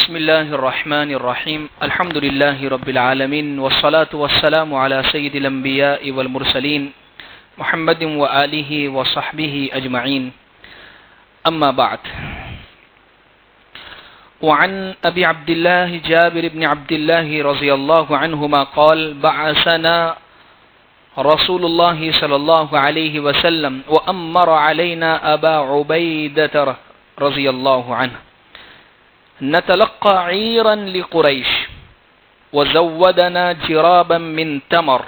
بسم الله الرحمن الرحيم الحمد لله رب العالمين والصلاة والسلام على سيد الأنبياء والمرسلين محمد وآله وصحبه أجمعين أما بعد وعن أبي عبد الله جابر بن عبد الله رضي الله عنهما قال بعثنا رسول الله صلى الله عليه وسلم وأمر علينا أبا عبيدة رضي الله عنه نتلقى عيرا لقريش وزودنا جرابا من تمر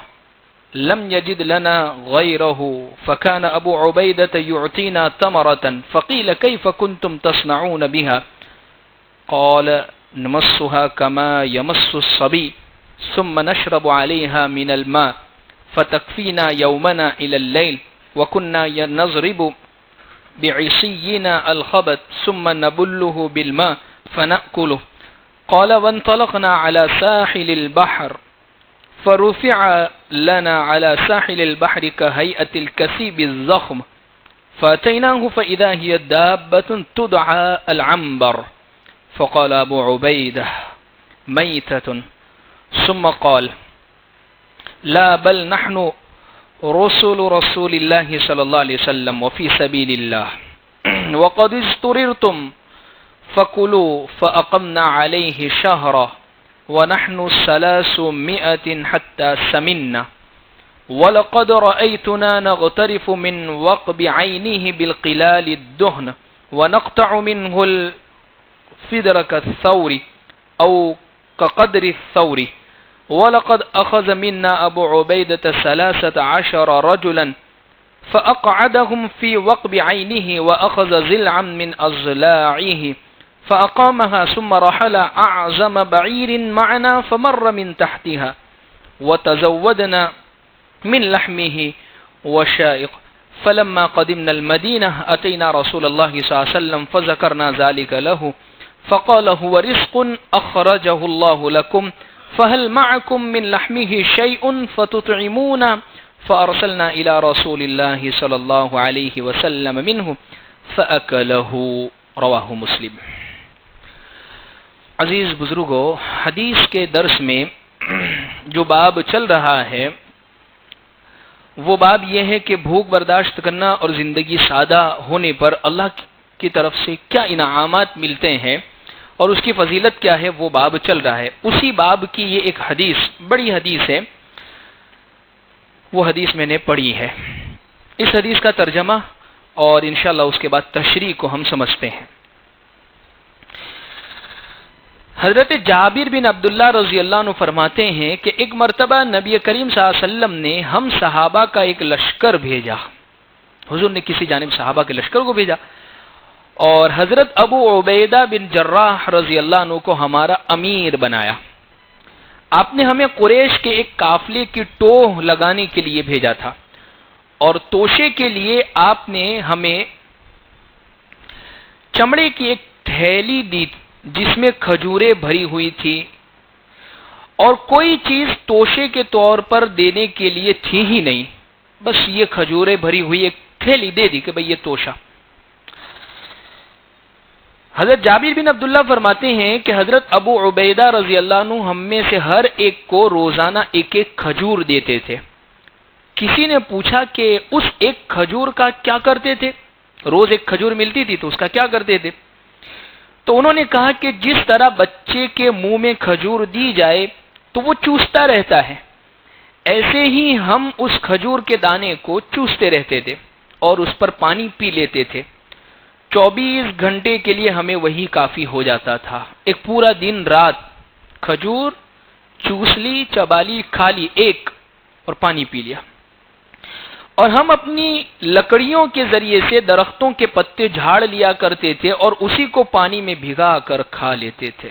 لم يجد لنا غيره فكان أبو عبيدة يعطينا تمرة فقيل كيف كنتم تصنعون بها قال نمصها كما يمص الصبي ثم نشرب عليها من الماء فتكفينا يومنا إلى الليل وكنا نضرب بعصينا الخبث ثم نبله بالماء فنأكله قال وانطلقنا على ساحل البحر فرفع لنا على ساحل البحر كهيئة الكسيب الضخم فأتيناه فإذا هي دابة تدعى العنبر فقال أبو عبيدة ميتة ثم قال لا بل نحن رسل رسول الله صلى الله عليه وسلم وفي سبيل الله وقد اضطررتم فكلوا فأقمنا عليه شهرا ونحن 300 حتى سمنا ولقد رأيتنا نغترف من وقب عينه بالقلال الدهن ونقطع منه الفدر كالثور أو كقدر الثور ولقد أخذ منا أبو عبيدة 13 رجلا فأقعدهم في وقب عينه وأخذ زلعا من أضلاعه فأقامها ثم رحل أعظم بعير معنا فمر من تحتها وتزودنا من لحمه وشائق فلما قدمنا المدينة أتينا رسول الله صلى الله عليه وسلم فذكرنا ذلك له فقال هو رزق أخرجه الله لكم فهل معكم من لحمه شيء فتطعمون فأرسلنا إلى رسول الله صلى الله عليه وسلم منه فأكله رواه مسلم. عزیز بزرگو، حدیث کے درس میں جو باب چل رہا ہے وہ باب یہ ہے کہ بھوک برداشت کرنا اور زندگی سادہ ہونے پر اللہ کی طرف سے کیا انعامات ملتے ہیں اور اس کی فضیلت کیا ہے، وہ باب چل رہا ہے. اسی باب کی یہ ایک حدیث، بڑی حدیث ہے، وہ حدیث میں نے پڑھی ہے. اس حدیث کا ترجمہ اور انشاءاللہ اس کے بعد تشریح کو ہم سمجھتے ہیں. حضرت جابر بن عبداللہ رضی اللہ عنہ فرماتے ہیں کہ ایک مرتبہ نبی کریم صلی اللہ علیہ وسلم نے ہم صحابہ کا ایک لشکر بھیجا. حضور نے کسی جانب صحابہ کے لشکر کو بھیجا اور حضرت ابو عبیدہ بن جراح رضی اللہ عنہ کو ہمارا امیر بنایا. آپ نے ہمیں قریش کے ایک قافلے کی ٹوہ لگانے کے لیے بھیجا تھا اور توشے کے لیے آپ نے ہمیں چمڑے کی ایک تھیلی دی جس میں کھجوریں بھری ہوئی تھی اور کوئی چیز توشے کے طور پر دینے کے لیے تھی ہی نہیں، بس یہ کھجوریں بھری ہوئی ایک تھیلی دے دی کہ بھئی یہ توشہ. حضرت جابر بن عبداللہ فرماتے ہیں کہ حضرت ابو عبیدہ رضی اللہ عنہ ہم میں سے ہر ایک کو روزانہ ایک ایک کھجور دیتے تھے. کسی نے پوچھا کہ اس ایک کھجور کا کیا کرتے تھے؟ روز ایک کھجور ملتی تھی تو اس کا کیا کرتے تھے؟ تو انہوں نے کہا کہ جس طرح بچے کے منہ میں کھجور دی جائے تو وہ چوستا رہتا ہے، ایسے ہی ہم اس کھجور کے دانے کو چوستے رہتے تھے اور اس پر پانی پی لیتے تھے. 24 گھنٹے کے لیے ہمیں وہی کافی ہو جاتا تھا. ایک پورا دن رات کھجور چوس لی، چبا لی، کھا لی ایک اور پانی پی لیا. اور ہم اپنی لکڑیوں کے ذریعے سے درختوں کے پتے جھاڑ لیا کرتے تھے اور اسی کو پانی میں بھگا کر کھا لیتے تھے.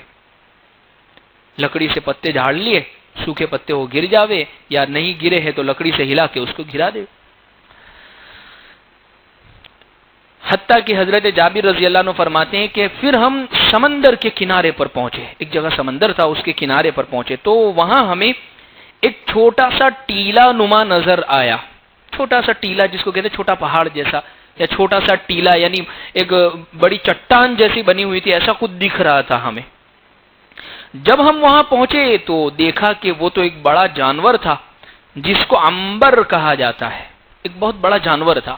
لکڑی سے پتے جھاڑ لیے، سوکھے پتے وہ گر جاوے یا نہیں گرے ہیں تو لکڑی سے ہلا کے اس کو گرا دے. حتیٰ کہ حضرت جابر رضی اللہ عنہ فرماتے ہیں کہ پھر ہم سمندر کے کنارے پر پہنچے. ایک جگہ سمندر تھا، اس کے کنارے پر پہنچے تو وہاں ہمیں ایک چھوٹا سا ٹیلا نما نظر آیا. چھوٹا سا ٹیلا جس کو کہتے ہیں چھوٹا پہاڑ جیسا یا چھوٹا سا ٹیلا، یعنی ایک بڑی چٹان جیسی بنی ہوئی تھی، ایسا کچھ دکھ رہا تھا ہمیں. جب ہم وہاں پہنچے تو دیکھا کہ وہ تو ایک بڑا جانور تھا جس کو عنبر کہا جاتا ہے. ایک بہت بڑا جانور تھا.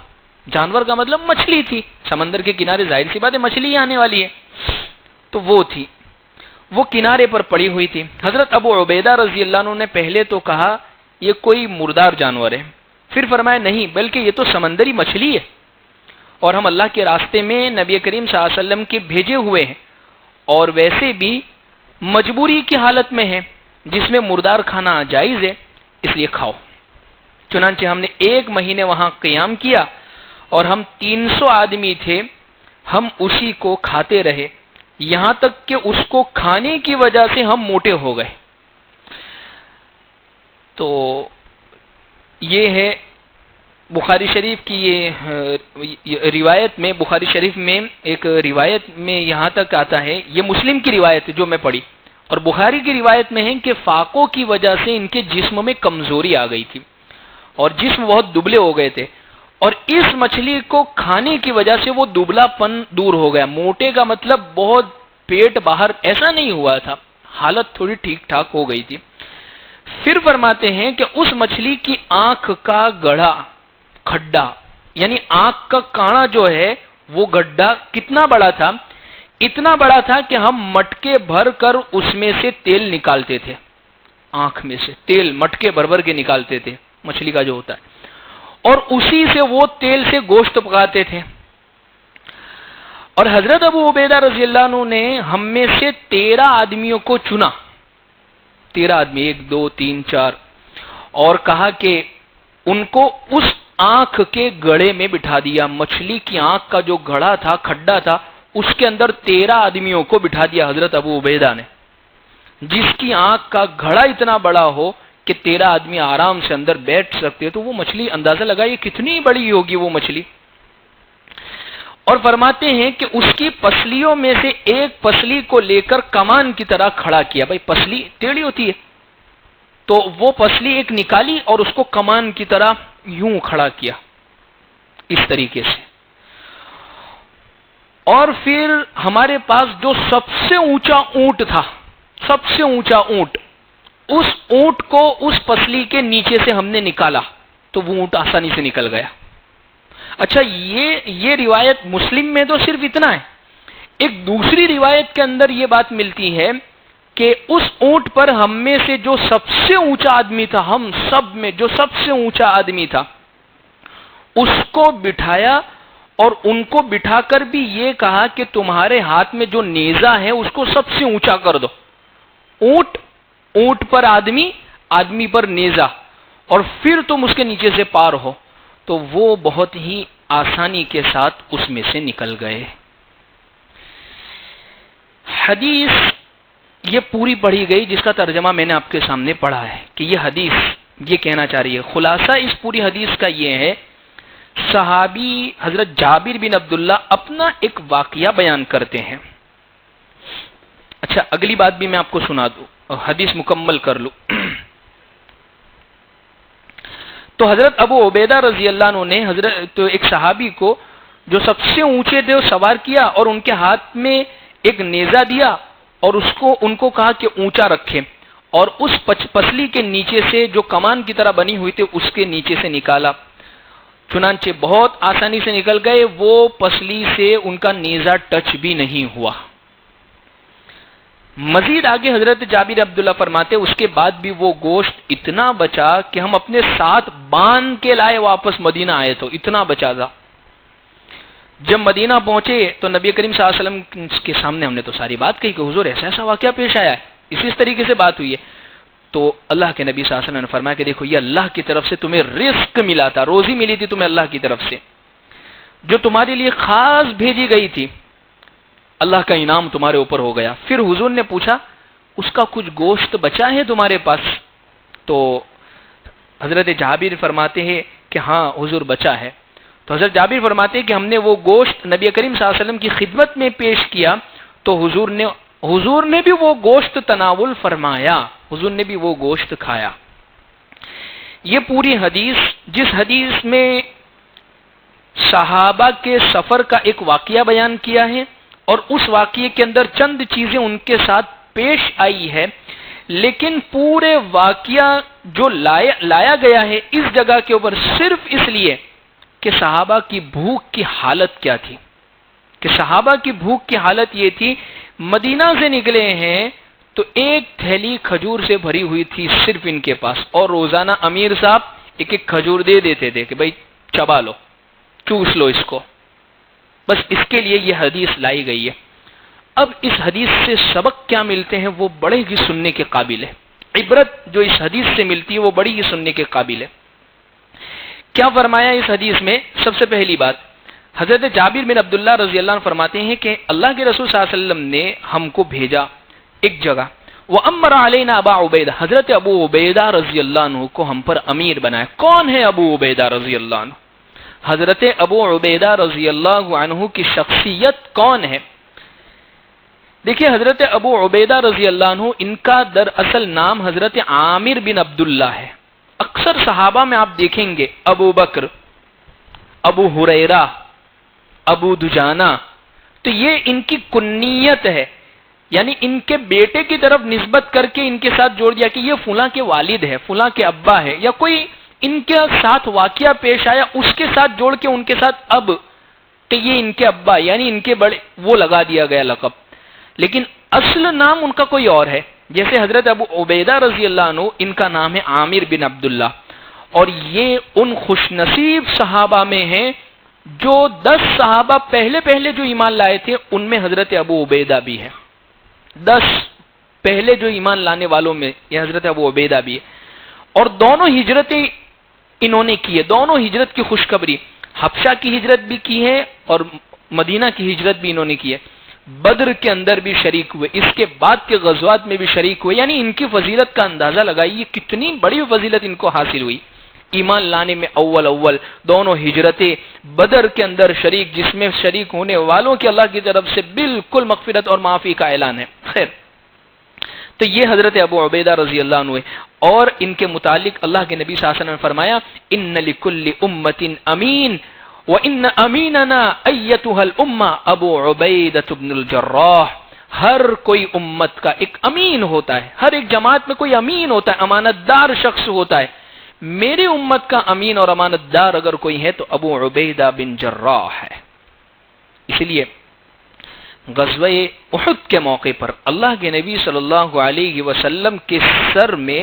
جانور کا مطلب مچھلی تھی. سمندر کے کنارے ظاہر سی بات ہے مچھلی ہی آنے والی ہے. تو وہ تھی, وہ کنارے پر پڑی ہوئی تھی. حضرت ابو عبیدہ رضی اللہ عنہ نے پہلے تو کہا یہ کوئی مردار جانور ہے, پھر فرمایا نہیں بلکہ یہ تو سمندری مچھلی ہے, اور ہم اللہ کے راستے میں نبی کریم صلی اللہ علیہ وسلم کے بھیجے ہوئے ہیں, اور ویسے بھی مجبوری کی حالت میں ہے جس میں مردار کھانا جائز ہے, اس لیے کھاؤ. چنانچہ ہم نے 1 مہینے وہاں قیام کیا اور ہم 300 آدمی تھے. ہم اسی کو کھاتے رہے یہاں تک کہ اس کو کھانے کی وجہ سے ہم موٹے ہو گئے. تو یہ ہے بخاری شریف کی یہ روایت میں, بخاری شریف میں ایک روایت میں یہاں تک آتا ہے, یہ مسلم کی روایت ہے جو میں پڑھی, اور بخاری کی روایت میں ہے کہ فاقوں کی وجہ سے ان کے جسم میں کمزوری آ گئی تھی اور جسم بہت دبلے ہو گئے تھے, اور اس مچھلی کو کھانے کی وجہ سے وہ دبلا پن دور ہو گیا. موٹے کا مطلب بہت پیٹ باہر ایسا نہیں ہوا تھا, حالت تھوڑی ٹھیک ٹھاک ہو گئی تھی. پھر فرماتے ہیں کہ اس مچھلی کی آنکھ کا گڑھا, کھڈا یعنی آنکھ کا کانا جو ہے وہ گڈھا کتنا بڑا تھا, اتنا بڑا تھا کہ ہم مٹکے بھر کر اس میں سے تیل نکالتے تھے. آنکھ میں سے تیل مٹکے بھر بھر کے نکالتے تھے مچھلی کا جو ہوتا ہے, اور اسی سے وہ تیل سے گوشت پکاتے تھے. اور حضرت ابو عبیدہ رضی اللہ عنہ نے ہم میں سے 13 آدمیوں کو چنا, 13 آدمی 1 2 3 4, اور کہا کہ ان کو اس آنکھ کے گڑھے میں بٹھا دیا. مچھلی کی آنکھ کا جو گڑھا تھا, کھڈا تھا, اس کے اندر 13 آدمیوں کو بٹھا دیا حضرت ابو عبیدہ نے, جس کی آنکھ کا گڑھا اتنا بڑا ہو کہ 13 آدمی آرام سے اندر بیٹھ سکتے. تو وہ مچھلی اندازہ لگائیے کتنی بڑی ہوگی وہ مچھلی. اور فرماتے ہیں کہ اس کی پسلیوں میں سے ایک پسلی کو لے کر کمان کی طرح کھڑا کیا. بھائی پسلی ٹیڑھی ہوتی ہے, تو وہ پسلی ایک نکالی اور اس کو کمان کی طرح یوں کھڑا کیا اس طریقے سے. اور پھر ہمارے پاس جو سب سے اونچا اونٹ تھا, سب سے اونچا اونٹ, اس اونٹ کو اس پسلی کے نیچے سے ہم نے نکالا تو وہ اونٹ آسانی سے نکل گیا. اچھا یہ روایت مسلم میں تو صرف اتنا ہے. ایک دوسری روایت کے اندر یہ بات ملتی ہے کہ اس اونٹ پر ہم میں سے جو سب سے اونچا آدمی تھا, ہم سب میں جو سب سے اونچا آدمی تھا, اس کو بٹھایا اور ان کو بٹھا کر بھی یہ کہا کہ تمہارے ہاتھ میں جو نیزہ ہے اس کو سب سے اونچا کر دو. اونٹ پر آدمی, آدمی پر نیزہ, اور پھر تم اس کے نیچے سے پار ہو. تو وہ بہت ہی آسانی کے ساتھ اس میں سے نکل گئے. حدیث یہ پوری پڑھی گئی جس کا ترجمہ میں نے آپ کے سامنے پڑھا ہے کہ یہ حدیث یہ کہنا چاہ رہی ہے. خلاصہ اس پوری حدیث کا یہ ہے, صحابی حضرت جابر بن عبداللہ اپنا ایک واقعہ بیان کرتے ہیں. اچھا اگلی بات بھی میں آپ کو سنا دوں, حدیث مکمل کر لوں. تو حضرت ابو عبیدہ رضی اللہ عنہ نے حضرت ایک صحابی کو جو سب سے اونچے تھے وہ سوار کیا اور ان کے ہاتھ میں ایک نیزہ دیا اور ان کو کہا کہ اونچا رکھے, اور اس پسلی کے نیچے سے جو کمان کی طرح بنی ہوئی تھی اس کے نیچے سے نکالا. چنانچہ بہت آسانی سے نکل گئے, وہ پسلی سے ان کا نیزہ ٹچ بھی نہیں ہوا. مزید آگے حضرت جابر عبداللہ فرماتے اس کے بعد بھی وہ گوشت اتنا بچا کہ ہم اپنے ساتھ باندھ کے لائے واپس مدینہ آئے تو اتنا بچا تھا. جب مدینہ پہنچے تو نبی کریم صلی اللہ علیہ وسلم کے سامنے ہم نے تو ساری بات کہی کہ حضور ایسا ایسا واقعہ پیش آیا ہے, اسی طریقے سے بات ہوئی ہے. تو اللہ کے نبی صلی اللہ علیہ وسلم نے فرمایا کہ دیکھو یہ اللہ کی طرف سے تمہیں رزق ملا تھا, روزی ملی تھی تمہیں اللہ کی طرف سے جو تمہارے لیے خاص بھیجی گئی تھی, اللہ کا انعام تمہارے اوپر ہو گیا. پھر حضور نے پوچھا اس کا کچھ گوشت بچا ہے تمہارے پاس؟ تو حضرت جابر فرماتے ہیں کہ ہاں حضور بچا ہے. تو حضرت جابر فرماتے ہیں کہ ہم نے وہ گوشت نبی کریم صلی اللہ علیہ وسلم کی خدمت میں پیش کیا تو حضور نے بھی وہ گوشت تناول فرمایا, حضور نے بھی وہ گوشت کھایا. یہ پوری حدیث جس حدیث میں صحابہ کے سفر کا ایک واقعہ بیان کیا ہے اور اس واقعے کے اندر چند چیزیں ان کے ساتھ پیش آئی ہے، لیکن پورے واقعہ جو لایا گیا ہے اس جگہ کے اوپر صرف اس لیے کہ صحابہ کی بھوک کی حالت کیا تھی، کہ صحابہ کی بھوک کی حالت یہ تھی، مدینہ سے نکلے ہیں تو ایک تھیلی کھجور سے بھری ہوئی تھی صرف ان کے پاس، اور روزانہ امیر صاحب ایک ایک کھجور دے دیتے تھے کہ بھائی چبا لو، چوس لو اس کو، بس اس کے لیے یہ حدیث لائی گئی ہے۔ اب اس حدیث سے سبق کیا ملتے ہیں وہ بڑے ہی سننے کے قابل ہے، عبرت جو اس حدیث سے ملتی ہے وہ بڑی ہی سننے کے قابل ہے۔ کیا فرمایا اس حدیث میں؟ سب سے پہلی بات، حضرت جابر بن عبداللہ رضی اللہ عنہ فرماتے ہیں کہ اللہ کے رسول صلی اللہ علیہ وسلم نے ہم کو بھیجا ایک جگہ، وَأَمَّرَ عَلَيْنَا أَبَا عُبَیدہ، حضرت ابو عبیدہ رضی اللہ عنہ کو ہم پر امیر بنایا۔ کون ہے ابو عبیدہ رضی اللہ عنہ؟ حضرت ابو عبیدہ رضی اللہ عنہ کی شخصیت کون ہے؟ دیکھیے حضرت ابو عبیدہ رضی اللہ عنہ، ان کا دراصل نام حضرت عامر بن عبداللہ ہے۔ اکثر صحابہ میں آپ دیکھیں گے ابو بکر، ابو ہریرہ، ابو دجانہ، تو یہ ان کی کنیت ہے، یعنی ان کے بیٹے کی طرف نسبت کر کے ان کے ساتھ جوڑ دیا کہ یہ فلاں کے والد ہے، فلاں کے ابا ہے، یا کوئی ان کے ساتھ واقعہ پیش آیا اس کے ساتھ جوڑ کے ان کے ساتھ اب کہ یہ ان کے ابا یعنی ان کے بڑے، وہ لگا دیا گیا لقب، لیکن اصل نام ان کا کوئی اور ہے۔ جیسے حضرت ابو عبیدہ رضی اللہ عنہ، ان کا نام ہے عامر بن عبداللہ، اور یہ ان خوش نصیب صحابہ میں ہیں جو 10 صحابہ پہلے جو ایمان لائے تھے ان میں حضرت ابو عبیدہ بھی ہے۔ 10 پہلے جو ایمان لانے والوں میں یہ حضرت ابو عبیدہ بھی ہے، اور دونوں ہجرتیں انہوں نے کی ہے، دونوں ہجرت کی خوشخبری، حبشہ کی ہجرت بھی کی ہے اور مدینہ کی ہجرت بھی انہوں نے کی ہے، بدر کے اندر بھی شریک ہوئے، اس کے بعد کے غزوات میں بھی شریک ہوئے، یعنی ان کی فضیلت کا اندازہ لگائیے کتنی بڑی فضیلت ان کو حاصل ہوئی ایمان لانے میں۔ اول دونوں ہجرتیں، بدر کے اندر شریک، جس میں شریک ہونے والوں کی اللہ کی طرف سے بالکل مغفرت اور معافی کا اعلان ہے۔ خیر، تو یہ حضرت ابو عبیدہ رضی اللہ عنہ ہے، اور ان کے متعلق اللہ کے نبی صلی اللہ علیہ وسلم نے فرمایا ان لکل امۃ امین وان امیننا ایتها الامہ ابو عبیدہ بن الجراح، ہر کوئی امت کا ایک امین ہوتا ہے، ہر ایک جماعت میں کوئی امین ہوتا ہے، امانت دار شخص ہوتا ہے، میری امت کا امین اور امانت دار اگر کوئی ہے تو ابو عبیدہ بن جراح ہے۔ اس لیے غزوہ احد کے موقع پر اللہ کے نبی صلی اللہ علیہ وسلم کے سر میں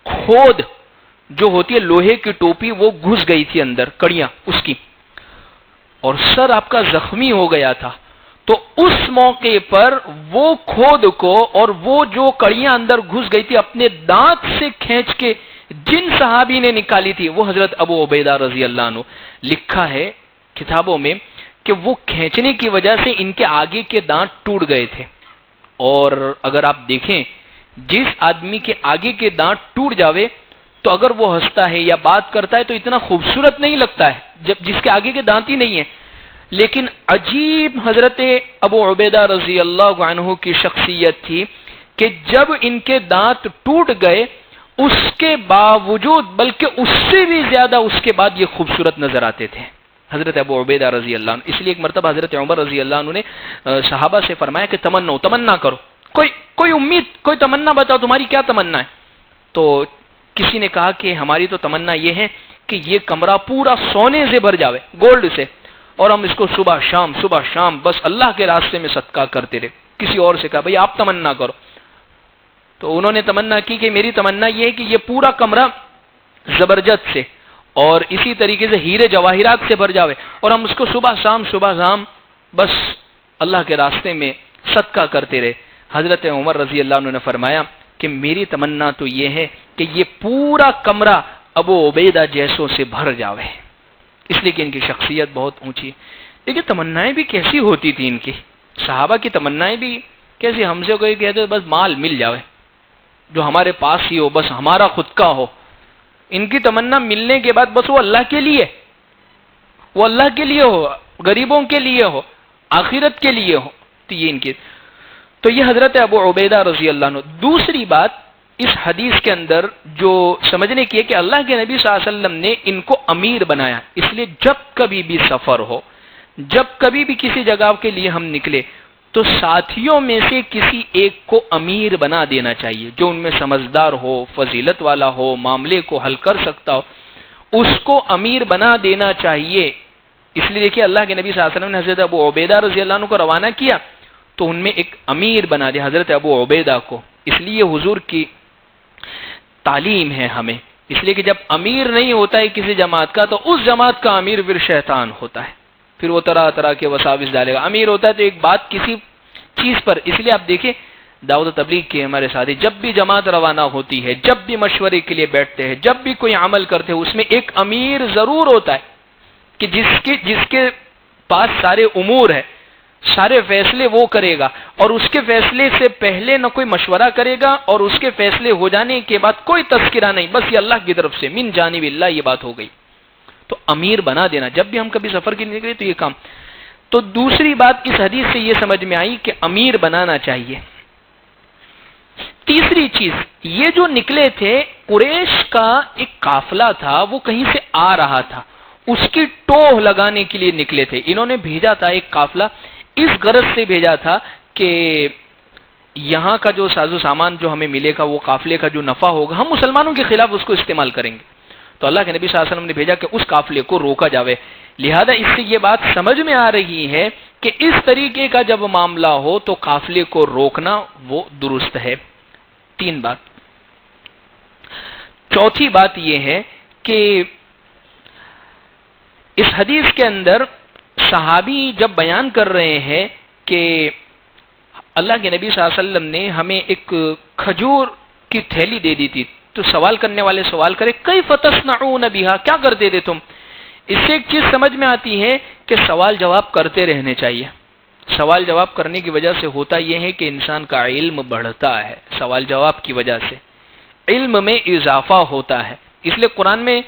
کھود جو ہوتی ہے لوہے کی ٹوپی وہ گھس گئی تھی اندر، کڑیاں اس کی، اور سر آپ کا زخمی ہو گیا تھا، تو اس موقع پر وہ کھود کو اور وہ جو کڑیاں اندر گھس گئی تھی اپنے دانت سے کھینچ کے جن صحابی نے نکالی تھی وہ حضرت ابو عبیدہ رضی اللہ عنہ۔ لکھا ہے کتابوں میں کہ وہ کھینچنے کی وجہ سے ان کے آگے کے دانت ٹوٹ گئے تھے، اور اگر آپ دیکھیں جس آدمی کے آگے کے دانت ٹوٹ جاوے تو اگر وہ ہنستا ہے یا بات کرتا ہے تو اتنا خوبصورت نہیں لگتا ہے جب جس کے آگے کے دانت ہی نہیں ہے، لیکن عجیب حضرت ابو عبیدہ رضی اللہ عنہ کی شخصیت تھی کہ جب ان کے دانت ٹوٹ گئے اس کے باوجود بلکہ اس سے بھی زیادہ اس کے بعد یہ خوبصورت نظر آتے تھے حضرت ابو عبیدہ رضی اللہ عنہ۔ اس لیے ایک مرتبہ حضرت عمر رضی اللہ عنہ نے صحابہ سے فرمایا کہ تمنا کرو، کوئی امید، کوئی تمنا بتاؤ، تمہاری کیا تمنا ہے؟ تو کسی نے کہا کہ ہماری تو تمنا یہ ہے کہ یہ کمرہ پورا سونے سے بھر جاوے، گولڈ سے، اور ہم اس کو صبح شام بس اللہ کے راستے میں صدقہ کرتے رہے۔ کسی اور سے کہا بھئی آپ تمنا کرو، تو انہوں نے تمنا کی کہ میری تمنا یہ ہے کہ یہ پورا کمرہ زبرجد سے اور اسی طریقے سے ہیرے جواہرات سے بھر جاوے، اور ہم اس کو صبح شام بس اللہ کے راستے میں صدقہ کرتے رہے۔ حضرت عمر رضی اللہ عنہ نے فرمایا کہ میری تمنا تو یہ ہے کہ یہ پورا کمرہ ابو عبیدہ جیسوں سے بھر جاوے، اس لیے کہ ان کی شخصیت بہت اونچی۔ لیکن تمنائیں بھی کیسی ہوتی تھی ان کی، صحابہ کی تمنائیں بھی کیسی، ہم سے کوئی کہتے بس مال مل جاوے جو ہمارے پاس ہی ہو، بس ہمارا خود کا ہو۔ ان کی تمنا ملنے کے بعد بس وہ اللہ کے لیے ہو، غریبوں کے لیے ہو، آخرت کے لیے ہو، تو یہ حضرت ابو عبیدہ رضی اللہ عنہ۔ دوسری بات اس حدیث کے اندر جو سمجھنے کی ہے کہ اللہ کے نبی صلی اللہ علیہ وسلم نے ان کو امیر بنایا، اس لیے جب کبھی بھی سفر ہو، جب کبھی بھی کسی جگہ کے لیے ہم نکلے تو ساتھیوں میں سے کسی ایک کو امیر بنا دینا چاہیے، جو ان میں سمجھدار ہو، فضیلت والا ہو، معاملے کو حل کر سکتا ہو، اس کو امیر بنا دینا چاہیے۔ اس لیے دیکھیے اللہ کے نبی صلی اللہ علیہ وسلم نے حضرت ابو عبیدہ رضی اللہ عنہ کو روانہ کیا تو ان میں ایک امیر بنا دیا، حضرت ابو عبیدہ کو۔ اس لیے حضور کی تعلیم ہے ہمیں، اس لیے کہ جب امیر نہیں ہوتا ہے کسی جماعت کا تو اس جماعت کا امیر پھر شیطان ہوتا ہے، پھر وہ طرح طرح کے وساوس ڈالے گا۔ امیر ہوتا ہے تو ایک بات کسی چیز پر، اس لیے آپ دیکھیں دعوت و تبلیغ کے ہمارے ساتھی جب بھی جماعت روانہ ہوتی ہے، جب بھی مشورے کے لیے بیٹھتے ہیں، جب بھی کوئی عمل کرتے ہیں، اس میں ایک امیر ضرور ہوتا ہے کہ جس کے پاس سارے امور ہے، سارے فیصلے وہ کرے گا، اور اس کے فیصلے سے پہلے نہ کوئی مشورہ کرے گا، اور اس کے فیصلے ہو جانے کے بعد کوئی تذکرہ نہیں، بس یہ اللہ کی طرف سے من جانب اللہ یہ بات ہو گئی۔ تو امیر بنا دینا، جب بھی ہم کبھی سفر کے لیے نکلے تو یہ کام۔ تو دوسری بات اس حدیث سے یہ سمجھ میں آئی کہ امیر بنانا چاہیے۔ تیسری چیز، یہ جو نکلے تھے قریش کا ایک قافلہ تھا، وہ کہیں سے آ رہا تھا، اس کی ٹوہ لگانے کے لیے نکلے تھے۔ انہوں نے بھیجا تھا ایک قافلہ، اس غرض سے بھیجا تھا کہ یہاں کا جو ساز و سامان جو ہمیں ملے گا، وہ قافلے کا جو نفع ہوگا، ہم مسلمانوں کے خلاف اس کو استعمال کریں گے۔ تو اللہ کے نبی صلی اللہ علیہ وسلم نے بھیجا کہ اس قافلے کو روکا جاوے۔ لہذا اس سے یہ بات سمجھ میں آ رہی ہے کہ اس طریقے کا جب معاملہ ہو تو قافلے کو روکنا وہ درست ہے۔ تین بات۔ چوتھی بات یہ ہے کہ اس حدیث کے اندر صحابی جب بیان کر رہے ہیں کہ اللہ کے نبی صلی اللہ علیہ وسلم نے ہمیں ایک کھجور کی تھیلی دے دی تھی، تو سوال کرنے والے سوال کرے کیف تصنعون بها، کیا کرتے تھے تم؟ اس سے ایک چیز سمجھ میں آتی ہے کہ سوال جواب کرتے رہنے چاہیے۔ سوال جواب کرنے کی وجہ سے ہوتا یہ ہے کہ انسان کا علم بڑھتا ہے، سوال جواب کی وجہ سے علم میں اضافہ ہوتا ہے۔ اس لیے قرآن میں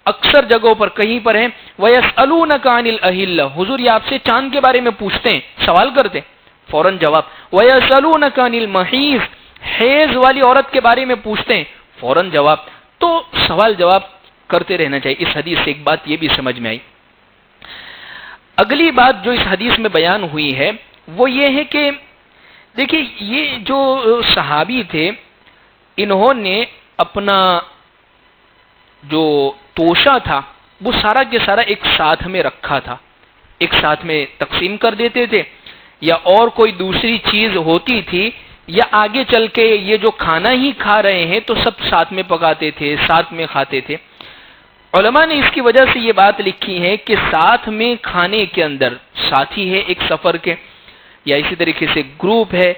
اکثر جگہوں پر کہیں پر ہے وَيَسْأَلُونَكَ عَنِ الْأَهِلَّةِ، حضور یہ آپ سے چاند کے بارے میں پوچھتے ہیں، سوال کرتے ہیں، فوراً جواب۔ وَيَسْأَلُونَكَ عَنِ الْمَحِيضِ، حیض والی عورت کے بارے میں پوچھتے ہیں، فوراً جواب۔ تو سوال جواب کرتے رہنا چاہیے۔ اس حدیث سے ایک بات یہ بھی سمجھ میں آئی۔ اگلی بات جو اس حدیث میں بیان ہوئی ہے وہ یہ ہے کہ دیکھیے یہ جو صحابی تھے انہوں نے اپنا جو توشہ تھا وہ سارا کے سارا ایک ساتھ میں رکھا تھا، ایک ساتھ میں تقسیم کر دیتے تھے، یا اور کوئی دوسری چیز ہوتی تھی، یا آگے چل کے یہ جو کھانا ہی کھا رہے ہیں تو سب ساتھ میں پکاتے تھے، ساتھ میں کھاتے تھے۔ علماء نے اس کی وجہ سے یہ بات لکھی ہے کہ ساتھ میں کھانے کے اندر ساتھی ہے ایک سفر کے، یا اسی طریقے سے گروپ ہے،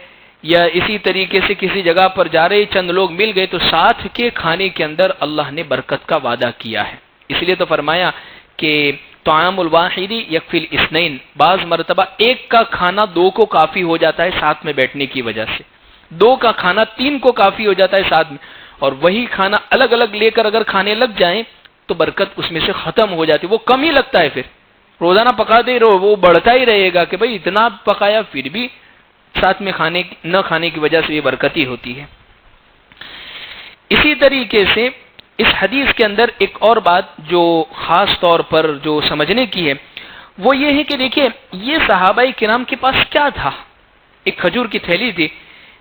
یا اسی طریقے سے کسی جگہ پر جا رہے چند لوگ مل گئے تو ساتھ کے کھانے کے اندر اللہ نے برکت کا وعدہ کیا ہے۔ اس لیے تو فرمایا کہ طعام الواحد یکفی الاثنین، بعض مرتبہ ایک کا کھانا دو کو کافی ہو جاتا ہے ساتھ میں بیٹھنے کی وجہ سے، دو کا کھانا تین کو کافی ہو جاتا ہے ساتھ میں، اور وہی کھانا الگ الگ لے کر اگر کھانے لگ جائیں تو برکت اس میں سے ختم ہو جاتی ہے، وہ کم ہی لگتا ہے، پھر روزانہ پکاتے ہی رہو وہ بڑھتا ہی رہے گا کہ بھئی اتنا پکایا پھر بھی ساتھ میں نہ کھانے کی وجہ سے یہ برکتی ہوتی ہے۔ اسی طریقے سے اس حدیث کے اندر ایک اور بات جو خاص طور پر جو سمجھنے کی ہے وہ یہ ہے کہ دیکھیں یہ صحابہ کرام کے پاس کیا تھا، ایک کھجور کی تھیلی تھی،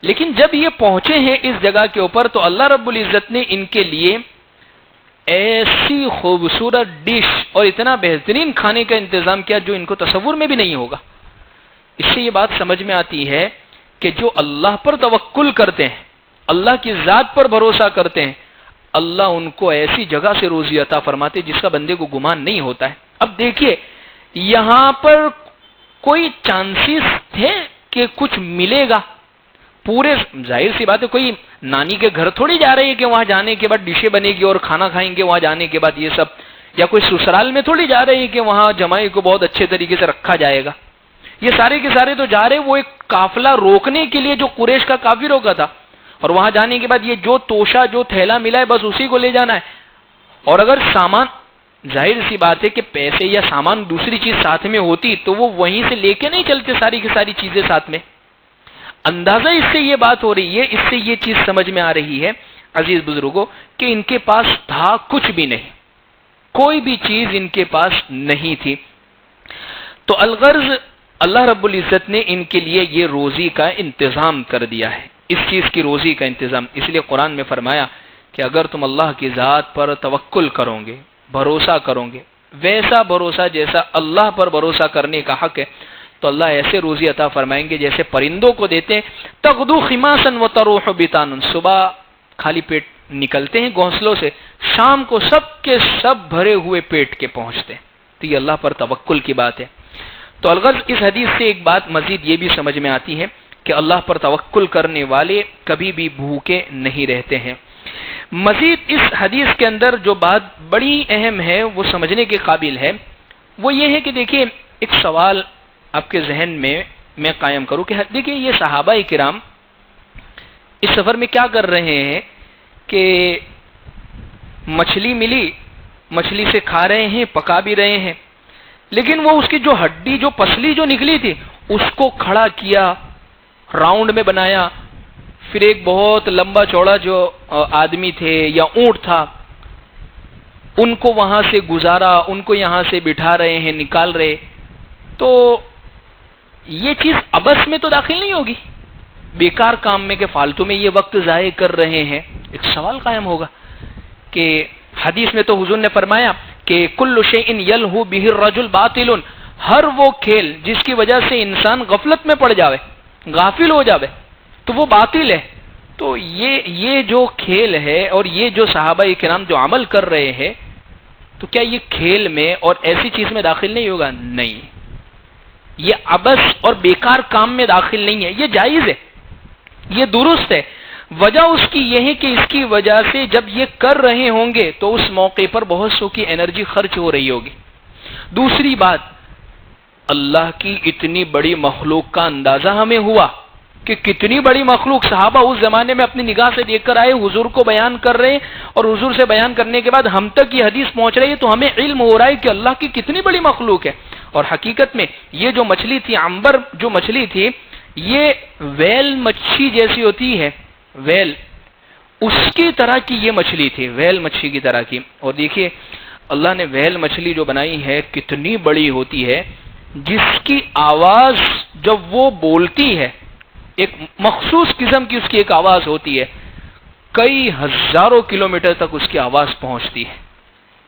لیکن جب یہ پہنچے ہیں اس جگہ کے اوپر تو اللہ رب العزت نے ان کے لیے ایسی خوبصورت ڈش اور اتنا بہترین کھانے کا انتظام کیا جو ان کو تصور میں بھی نہیں ہوگا۔ اس سے یہ بات سمجھ میں آتی ہے کہ جو اللہ پر توکل کرتے ہیں، اللہ کی ذات پر بھروسہ کرتے ہیں، اللہ ان کو ایسی جگہ سے روزی عطا فرماتے جس کا بندے کو گمان نہیں ہوتا ہے۔ اب دیکھیے یہاں پر کوئی چانسز تھے کہ کچھ ملے گا، پورے ظاہر سی بات ہے کوئی نانی کے گھر تھوڑی جا رہی ہے کہ وہاں جانے کے بعد ڈشیں بنے گی اور کھانا کھائیں گے وہاں جانے کے بعد یہ سب، یا کوئی سسرال میں تھوڑی جا رہی ہے کہ وہاں جمائی کو بہت اچھے طریقے سے رکھا جائے گا۔ یہ سارے کے سارے تو جا رہے وہ ایک قافلہ روکنے کے لیے جو قریش کا کافر روکا تھا، اور وہاں جانے کے بعد یہ جو توشہ جو تھیلا ملا ہے بس اسی کو لے جانا ہے۔ اور اگر سامان ظاہر سی بات ہے کہ پیسے یا سامان دوسری چیز ساتھ میں ہوتی تو وہ وہیں سے لے کے نہیں چلتے ساری کی ساری چیزیں ساتھ میں۔ اندازہ اس سے یہ بات ہو رہی ہے، اس سے یہ چیز سمجھ میں آ رہی ہے عزیز بزرگوں کہ ان کے پاس تھا کچھ بھی نہیں، کوئی بھی چیز ان کے پاس نہیں تھی۔ تو الغرض اللہ رب العزت نے ان کے لیے یہ روزی کا انتظام کر دیا ہے، اس چیز کی روزی کا انتظام. اس لیے قرآن میں فرمایا کہ اگر تم اللہ کی ذات پر توکل کرو گے، بھروسہ کرو گے، ویسا بھروسہ جیسا اللہ پر بھروسہ کرنے کا حق ہے، تو اللہ ایسے روزی عطا فرمائیں گے جیسے پرندوں کو دیتے ہیں. تغدو خماسا وتروح بطانا، صبح خالی پیٹ نکلتے ہیں گھونسلوں سے، شام کو سب کے سب بھرے ہوئے پیٹ کے پہنچتے ہیں. تو یہ اللہ پر توکل کی بات ہے. تو الغرض اس حدیث سے ایک بات مزید یہ بھی سمجھ میں آتی ہے کہ اللہ پر توکل کرنے والے کبھی بھی بھوکے نہیں رہتے ہیں. مزید اس حدیث کے اندر جو بات بڑی اہم ہے، وہ سمجھنے کے قابل ہے، وہ یہ ہے کہ دیکھیے ایک سوال آپ کے ذہن میں قائم کروں کہ دیکھیے یہ صحابہ کرام اس سفر میں کیا کر رہے ہیں کہ مچھلی ملی، مچھلی سے کھا رہے ہیں، پکا بھی رہے ہیں، لیکن وہ اس کی جو ہڈی، جو پسلی جو نکلی تھی، اس کو کھڑا کیا، راؤنڈ میں بنایا، پھر ایک بہت لمبا چوڑا جو آدمی تھے یا اونٹ تھا، ان کو وہاں سے گزارا، ان کو یہاں سے بٹھا رہے ہیں، نکال رہے. تو یہ چیز ابس میں تو داخل نہیں ہوگی، بیکار کام میں کہ فالتو میں یہ وقت ضائع کر رہے ہیں. ایک سوال قائم ہوگا کہ حدیث میں تو حضور نے فرمایا کہ کل شیء یلہو بہ الرجل باطل، ہر وہ کھیل جس کی وجہ سے انسان غفلت میں پڑ جاوے، غافل ہو جاوے، تو وہ باطل ہے. تو یہ جو کھیل ہے اور یہ جو صحابہ کرام جو عمل کر رہے ہیں، تو کیا یہ کھیل میں اور ایسی چیز میں داخل نہیں ہوگا؟ نہیں، یہ عبث اور بیکار کام میں داخل نہیں ہے، یہ جائز ہے، یہ درست ہے. وجہ اس کی یہ ہے کہ اس کی وجہ سے جب یہ کر رہے ہوں گے تو اس موقع پر بہت سو کی انرجی خرچ ہو رہی ہوگی. دوسری بات، اللہ کی اتنی بڑی مخلوق کا اندازہ ہمیں ہوا کہ کتنی بڑی مخلوق صحابہ اس زمانے میں اپنی نگاہ سے دیکھ کر آئے، حضور کو بیان کر رہے ہیں، اور حضور سے بیان کرنے کے بعد ہم تک یہ حدیث پہنچ رہی ہے، تو ہمیں علم ہو رہا ہے کہ اللہ کی کتنی بڑی مخلوق ہے. اور حقیقت میں یہ جو مچھلی تھی، عنبر جو مچھلی تھی، یہ ویل مچھی جیسی ہوتی ہے، ویل، اس کی طرح کی یہ مچھلی تھی، ویل مچھی کی طرح کی. اور دیکھیے اللہ نے ویل مچھلی جو بنائی ہے کتنی بڑی ہوتی ہے، جس کی آواز جب وہ بولتی ہے، ایک مخصوص قسم کی اس کی ایک آواز ہوتی ہے، کئی ہزاروں کلومیٹر تک اس کی آواز پہنچتی ہے.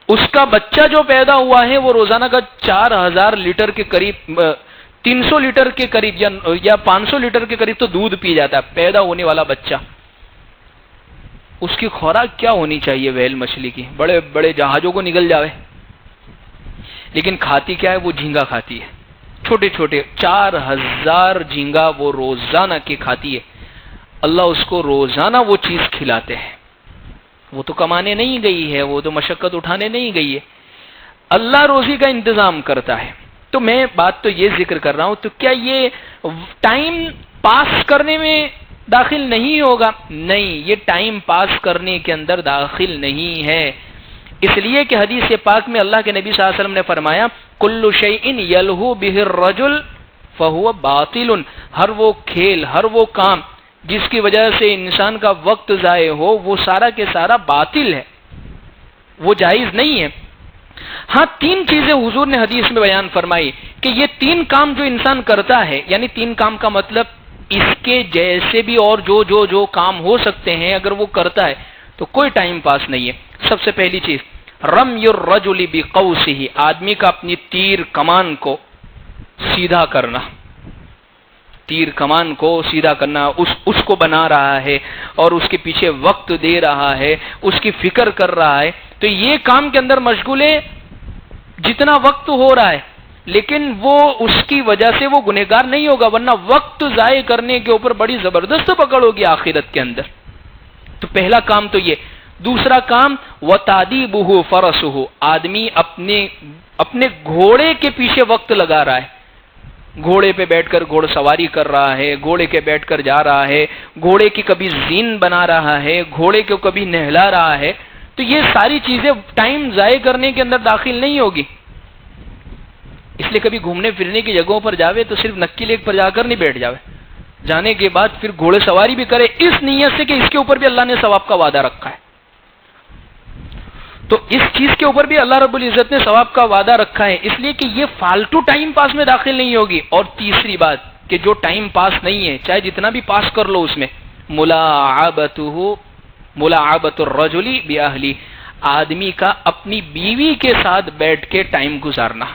اس کا بچہ جو پیدا ہوا ہے وہ روزانہ کا 4000 لیٹر کے قریب، 300 لیٹر کے قریب یا 500 لیٹر کے قریب تو دودھ پی جاتا ہے پیدا ہونے والا بچہ. اس کی خوراک کیا ہونی چاہیے ویل مچھلی کی؟ بڑے بڑے جہازوں کو نگل جاوے. لیکن کھاتی کیا ہے؟ وہ جھینگا کھاتی ہے، چھوٹے چھوٹے 4000 جھینگا وہ روزانہ کے کھاتی ہے. اللہ اس کو روزانہ وہ چیز کھلاتے ہیں. وہ تو کمانے نہیں گئی ہے، وہ تو مشقت اٹھانے نہیں گئی ہے، اللہ روزی کا انتظام کرتا ہے. تو میں بات تو یہ ذکر کر رہا ہوں، تو کیا یہ ٹائم پاس کرنے میں داخل نہیں ہوگا؟ نہیں، یہ ٹائم پاس کرنے کے اندر داخل نہیں ہے. اس لیے کہ حدیث پاک میں اللہ کے نبی صلی اللہ علیہ وسلم نے فرمایا کل شیء یلہو بہ الرجل فہو باطل، ہر وہ کھیل، ہر وہ کام جس کی وجہ سے انسان کا وقت ضائع ہو، وہ سارا کے سارا باطل ہے، وہ جائز نہیں ہے. ہاں 3 چیزیں حضور نے حدیث میں بیان فرمائی کہ یہ 3 کام جو انسان کرتا ہے، یعنی 3 کام کا مطلب اس کے جیسے بھی اور جو کام ہو سکتے ہیں، اگر وہ کرتا ہے تو کوئی ٹائم پاس نہیں ہے. سب سے پہلی چیز رمی الرجل بقوسہ، آدمی کا اپنی تیر کمان کو سیدھا کرنا، تیر کمان کو سیدھا کرنا، اس کو بنا رہا ہے اور اس کے پیچھے وقت دے رہا ہے، اس کی فکر کر رہا ہے، تو یہ کام کے اندر مشغول ہے جتنا وقت ہو رہا ہے، لیکن وہ اس کی وجہ سے وہ گنہگار نہیں ہوگا، ورنہ وقت ضائع کرنے کے اوپر بڑی زبردست پکڑ ہوگی آخرت کے اندر. تو پہلا کام تو یہ. دوسرا کام وتادیبہ فرسہ، آدمی اپنے گھوڑے کے پیچھے وقت لگا رہا ہے، گھوڑے پہ بیٹھ کر گھوڑ سواری کر رہا ہے، گھوڑے کے بیٹھ کر جا رہا ہے، گھوڑے کی کبھی زین بنا رہا ہے، گھوڑے کو کبھی نہلا رہا ہے. تو یہ ساری چیزیں ٹائم ضائع کرنے کے اندر داخل نہیں ہوگی. اس لیے کبھی گھومنے پھرنے کی جگہوں پر جاوے تو صرف نکی لیک پر جا کر نہیں بیٹھ جاوے، جانے کے بعد پھر گھوڑے سواری بھی کرے، اس نیت سے کہ اس کے اوپر بھی اللہ نے ثواب کا وعدہ رکھا ہے. تو اس چیز کے اوپر بھی اللہ رب العزت نے ثواب کا وعدہ رکھا ہے، اس لیے کہ یہ فالتو ٹائم پاس میں داخل نہیں ہوگی۔ اور تیسری بات کہ جو ٹائم پاس نہیں ہے، چاہے جتنا بھی پاس کر لو، اس میں ملاعبۃ الرجل باہلی، آدمی کا اپنی بیوی کے ساتھ بیٹھ کے ٹائم گزارنا۔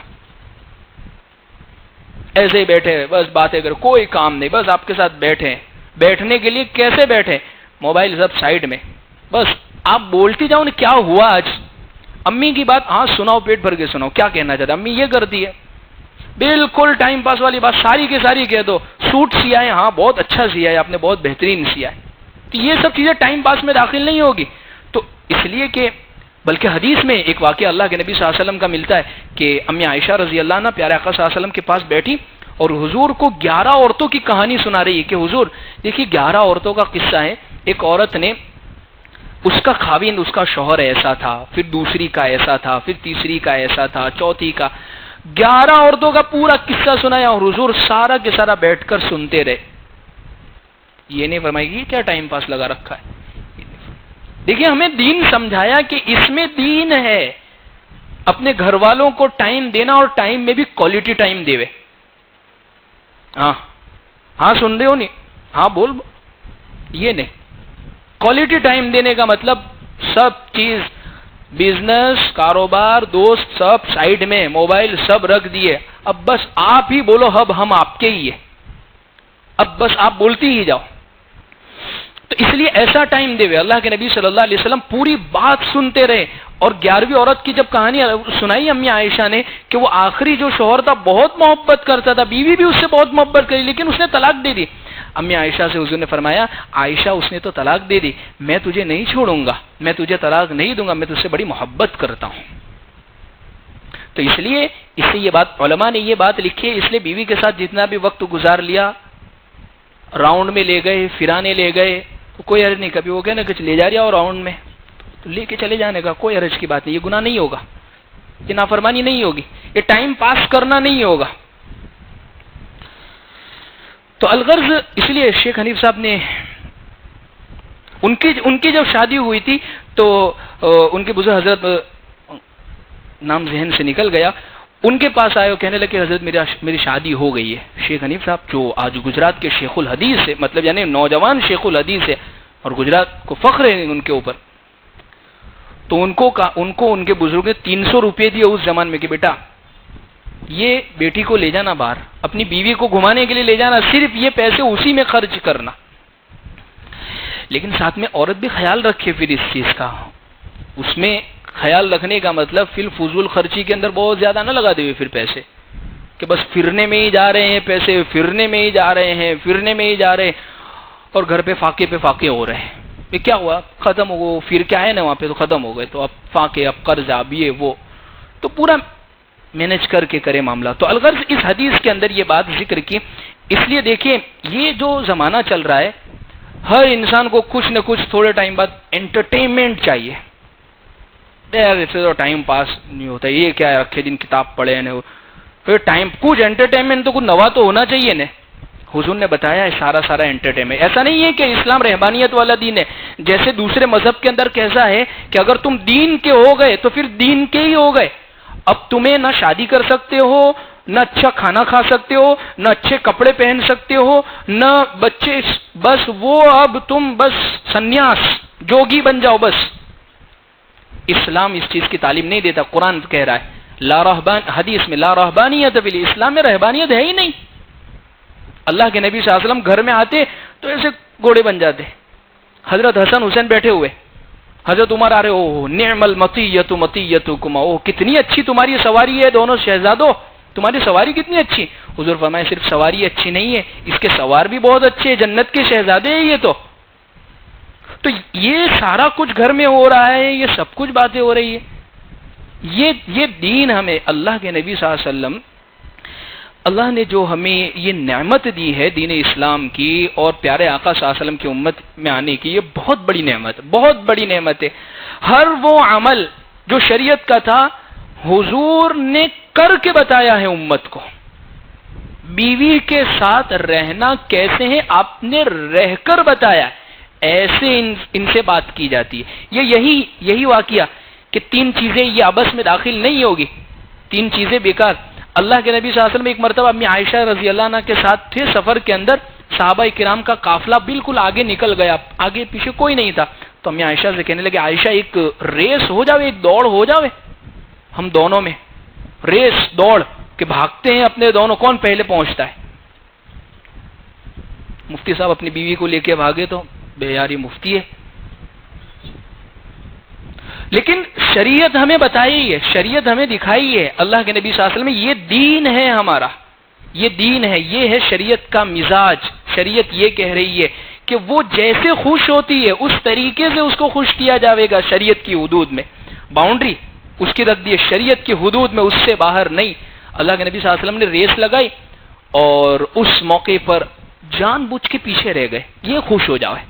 ایسے ہی بیٹھے بس باتیں کر، کوئی کام نہیں، بس آپ کے ساتھ بیٹھے، بیٹھنے کے لیے کیسے بیٹھے، موبائل سب سائڈ میں، بس آپ بولتی جاؤ کیا ہوا آج، امی کی بات ہاں سناؤ، پیٹ بھر کے سناؤ، کیا کہنا چاہتا امی یہ کرتی ہے، بالکل ٹائم پاس والی بات ساری کی ساری کہہ دو، سوٹ سیا ہے، ہاں بہت اچھا سیا ہے آپ نے، بہت بہترین سیا ہے، تو یہ سب چیزیں ٹائم پاس میں داخل نہیں ہوگی۔ تو اس لیے کہ بلکہ حدیث میں ایک واقعہ اللہ کے نبی صلی اللہ علیہ وسلم کا ملتا ہے کہ امی عائشہ رضی اللہ عنہ پیارے آقا صلی اللہ علیہ وسلم کے پاس بیٹھی اور حضور کو 11 عورتوں کی کہانی سنا رہی ہے کہ حضور دیکھیے 11 عورتوں کا قصہ ہے، ایک عورت نے، اس کا خاوند اس کا شوہر ایسا تھا، پھر دوسری کا ایسا تھا، پھر تیسری کا ایسا تھا، چوتھی کا، 11 عورتوں کا پورا قصہ سنایا اور حضور سارا کے سارا بیٹھ کر سنتے رہے۔ یہ نہیں فرمائے گی کیا ٹائم پاس لگا رکھا ہے۔ دیکھیے ہمیں دین سمجھایا کہ اس میں دین ہے، اپنے گھر والوں کو ٹائم دینا اور ٹائم میں بھی کوالٹی ٹائم دیوے۔ ہاں ہاں سن رہے ہو نہیں، ہاں بول، یہ نہیں، کوالٹی ٹائم دینے کا مطلب سب چیز، بزنس، کاروبار، دوست سب سائیڈ میں، موبائل سب رکھ دیے، اب بس آپ ہی بولو، اب ہم آپ کے ہی ہیں، اب بس آپ بولتی ہی جاؤ۔ تو اس لیے ایسا ٹائم دے، اللہ کے نبی صلی اللہ علیہ وسلم پوری بات سنتے رہے۔ اور 11ویں عورت کی جب کہانی سنائی امی عائشہ نے کہ وہ آخری جو شوہر تھا بہت محبت کرتا تھا، بیوی بھی اس سے بہت محبت کری، لیکن اس نے طلاق دے دی۔ امی عائشہ سے حضور نے فرمایا عائشہ اس نے تو طلاق دے دی، میں تجھے نہیں چھوڑوں گا، میں تجھے طلاق نہیں دوں گا، میں تجھ سے بڑی محبت کرتا ہوں۔ تو اس لیے اس سے یہ بات علماء نے یہ بات لکھی ہے، اس لیے بیوی کے ساتھ جتنا بھی وقت گزار لیا، راؤنڈ میں لے گئے، پھرانے لے گئے، تو کوئی حرج نہیں، کبھی وہ کہے نا کہ لے جا رہا اور راؤنڈ میں تو لے کے چلے جانے کا کوئی حرج کی بات نہیں، یہ گناہ نہیں ہوگا، یہ نافرمانی نہیں ہوگی، یہ ٹائم پاس کرنا نہیں ہوگا۔ تو الغرض اس لیے شیخ حنیف صاحب نے ان کی جب شادی ہوئی تھی تو ان کے بزرگ حضرت، نام ذہن سے نکل گیا، ان کے پاس آئے اور کہنے لگے حضرت میری شادی ہو گئی ہے۔ شیخ حنیف صاحب جو آج گجرات کے شیخ الحدیث ہے، مطلب یعنی نوجوان شیخ الحدیث ہے اور گجرات کو فخر ہے ان کے اوپر، تو ان کو ان کے بزرگ نے 300 روپے دیے اس زمان میں کہ بیٹا یہ بیٹی کو لے جانا باہر، اپنی بیوی کو گھمانے کے لیے لے جانا، صرف یہ پیسے اسی میں خرچ کرنا، لیکن ساتھ میں عورت بھی خیال رکھے پھر اس چیز کا۔ اس میں خیال رکھنے کا مطلب فی الفضول خرچی کے اندر بہت زیادہ نہ لگا دے پھر پیسے، کہ بس پھرنے میں ہی جا رہے ہیں پیسے، پھرنے میں ہی جا رہے ہیں، پھرنے میں ہی جا رہے ہیں، اور گھر پہ فاقے ہو رہے ہیں۔ یہ کیا ہوا، ختم ہو گئے، پھر کیا ہے نا وہاں پہ تو ختم ہو گئے، تو اب فاقے، اب قرض، اب یہ وہ، تو پورا مینج کر کے کرے معاملہ۔ تو الغرض اس حدیث کے اندر یہ بات ذکر کی، اس لیے دیکھیں یہ جو زمانہ چل رہا ہے، ہر انسان کو کچھ نہ کچھ تھوڑے ٹائم بعد انٹرٹینمنٹ چاہیے۔ یار اس سے تو ٹائم پاس نہیں ہوتا، یہ کیا ہے رکھے دن کتاب پڑھے نا، پھر ٹائم کچھ انٹرٹینمنٹ تو کچھ نوا تو ہونا چاہیے نا۔ حضور نے بتایا ہے سارا انٹرٹینمنٹ، ایسا نہیں ہے کہ اسلام رہبانیت والا دین ہے، جیسے دوسرے مذہب کے اندر کیسا ہے کہ اگر تم دین کے ہو گئے تو پھر دین کے ہی ہو گئے، اب تمہیں نہ شادی کر سکتے ہو، نہ اچھا کھانا کھا سکتے ہو، نہ اچھے کپڑے پہن سکتے ہو، نہ بچے، بس وہ اب تم بس سنیاس جوگی بن جاؤ بس۔ اسلام اس چیز کی تعلیم نہیں دیتا، قرآن کہہ رہا ہے لا رہبان، حدیث میں لا رہبانیت فی الاسلام میں رہبانیت ہے ہی نہیں۔ اللہ کے نبی صلی اللہ علیہ وسلم گھر میں آتے تو ایسے گھوڑے بن جاتے، حضرت حسن حسین بیٹھے ہوئے، حضرت عمر آ رہے، او نعم المطیۃ مطیۃکما، او کتنی اچھی تمہاری سواری ہے دونوں شہزادوں، تمہاری سواری کتنی اچھی۔ حضور فرمائے صرف سواری اچھی نہیں ہے، اس کے سوار بھی بہت اچھے، جنت کے شہزادے ہیں یہ تو یہ سارا کچھ گھر میں ہو رہا ہے، یہ سب کچھ باتیں ہو رہی ہے۔ یہ دین ہمیں اللہ کے نبی صلی اللہ علیہ وسلم، اللہ نے جو ہمیں یہ نعمت دی ہے دین اسلام کی اور پیارے آقا صلی اللہ علیہ وسلم کی امت میں آنے کی، یہ بہت بڑی نعمت، بہت بڑی نعمت ہے۔ ہر وہ عمل جو شریعت کا تھا حضور نے کر کے بتایا ہے امت کو۔ بیوی کے ساتھ رہنا کیسے ہے آپ نے رہ کر بتایا، ایسے ان سے بات کی جاتی ہے۔ یہی واقعہ کہ تین چیزیں یہ آپس میں داخل نہیں ہوگی، تین چیزیں بیکار. اللہ کے نبی صلی اللہ علیہ وسلم ایک مرتبہ امی عائشہ رضی اللہ عنہ کے ساتھ تھے سفر کے اندر، صحابہ کرام کا قافلہ بالکل آگے نکل گیا، آگے پیچھے کوئی نہیں تھا. تو امی عائشہ سے کہنے لگے عائشہ ایک ریس ہو جاوے، ایک دوڑ ہو جاوے ہم دونوں میں، ریس دوڑ کہ بھاگتے ہیں اپنے دونوں، کون پہلے پہنچتا ہے. مفتی صاحب اپنی بیوی کو لے کے بھاگے تو بے یار یہ مفتی ہے. لیکن شریعت ہمیں بتائی ہے، شریعت ہمیں دکھائی ہے، اللہ کے نبی صلی اللہ علیہ وسلم یہ دین ہے ہمارا، یہ دین ہے، یہ ہے شریعت کا مزاج. شریعت یہ کہہ رہی ہے کہ وہ جیسے خوش ہوتی ہے اس طریقے سے اس کو خوش کیا جاوے گا، شریعت کی حدود میں. باؤنڈری اس کی رکھ دی ہے شریعت کی حدود میں، اس سے باہر نہیں. اللہ کے نبی صلی اللہ علیہ وسلم نے ریس لگائی اور اس موقع پر جان بوجھ کے پیچھے رہ گئے، یہ خوش ہو جاوے.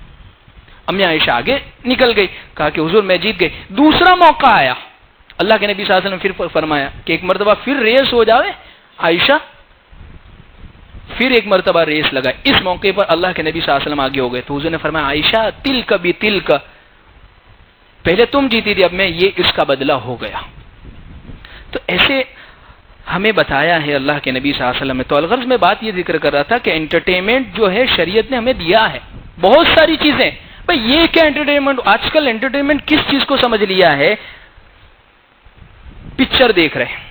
امی عائشہ آگے نکل گئی، کہا کہ حضور میں جیت گئی. دوسرا موقع آیا، اللہ کے نبی صلی اللہ علیہ وسلم پھر فرمایا کہ ایک مرتبہ پھر ریس ہو جاوے عائشہ، پھر ایک مرتبہ ریس لگائے. اس موقع پر اللہ کے نبی صلی اللہ علیہ وسلم آگے ہو گئے تو حضور نے فرمایا عائشہ تلک بھی تلک، پہلے تم جیتی تھی اب میں، یہ اس کا بدلہ ہو گیا. تو ایسے ہمیں بتایا ہے اللہ کے نبی صلی اللہ علیہ وسلم نے. تو الغرض میں بات یہ ذکر کر رہا تھا کہ انٹرٹینمنٹ جو ہے شریعت نے ہمیں دیا ہے بہت ساری چیزیں. بھائی یہ کیا انٹرٹینمنٹ، آج کل انٹرٹینمنٹ کس چیز کو سمجھ لیا ہے؟ پکچر دیکھ رہے،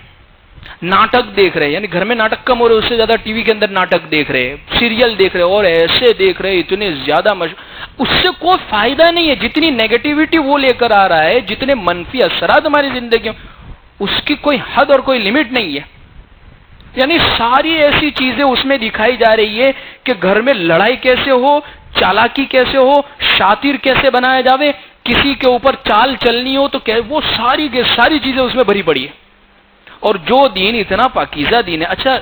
ناٹک دیکھ رہے، یعنی گھر میں ناٹک کم ہو رہے اس سے زیادہ ٹی وی کے اندر ناٹک دیکھ رہے، سیریل دیکھ رہے اور ایسے دیکھ رہے اتنے زیادہ اس سے کوئی فائدہ نہیں ہے. جتنی نیگیٹیوٹی وہ لے کر آ رہا ہے، جتنے منفی اثرات ہماری زندگی میں، اس کی کوئی حد اور کوئی لمٹ نہیں ہے. یعنی ساری ایسی چیزیں اس میں دکھائی جا رہی ہے کہ گھر میں لڑائی کیسے ہو، چالاکی کیسے ہو، شاطر کیسے بنایا جاوے، کسی کے اوپر چال چلنی ہو تو وہ ساری کے ساری چیزیں اس میں بھری پڑی ہے. اور جو دین اتنا پاکیزہ دین ہے، اچھا